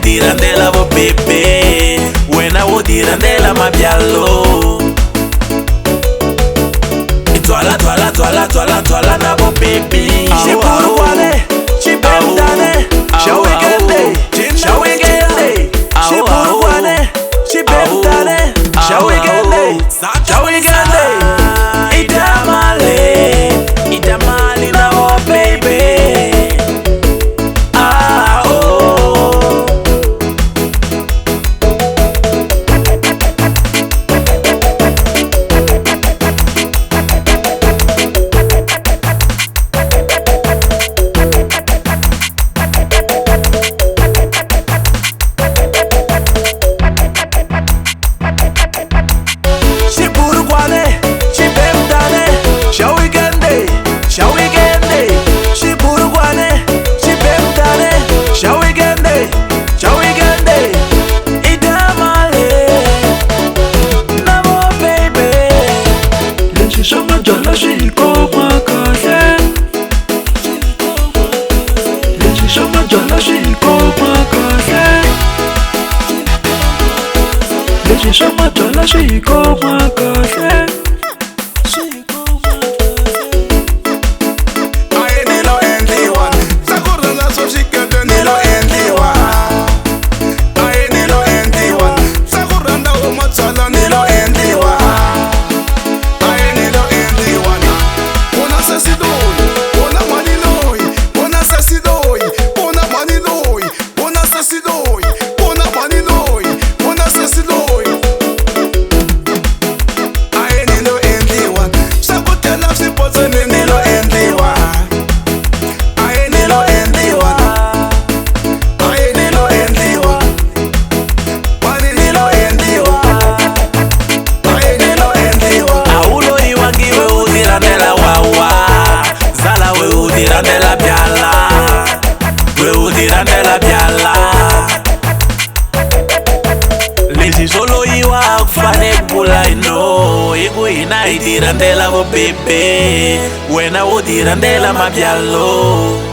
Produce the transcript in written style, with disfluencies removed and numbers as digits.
idirandela vo pepe, wena wo dirandela mabyalo. Twala twala twala twala twala na vo pepe. Shiburu kwale, shibemdane, shawigende, shawigende. Shiburu kwale, shibemdane, shawigende, shawigende. Idamale, idamale na vo pepe. Nilo Endliwa, sakurana so shikete Nilo Endliwa. Nilo Endliwa, sakuranda umatsala Nilo Endliwa. Nilo Endliwa, ona sesidoi, ona maniloi, ona sesidoi, ona maniloi, ona sesidoi, ona maniloi, ona sesidoi. Nilo Endliwa, sakutela sipotse Nilo Endliwa. Nilo Endliwa, Nilo Endliwa, Nilo Endliwa, Nilo Endliwa. Aulo iwangiwe udirandela wawa, zala we udirandela byala, we udirandela byala. Lezi solo iwa kufane kubula ino, iku ina idirandela vo pepe, wena udirandela mabyalo.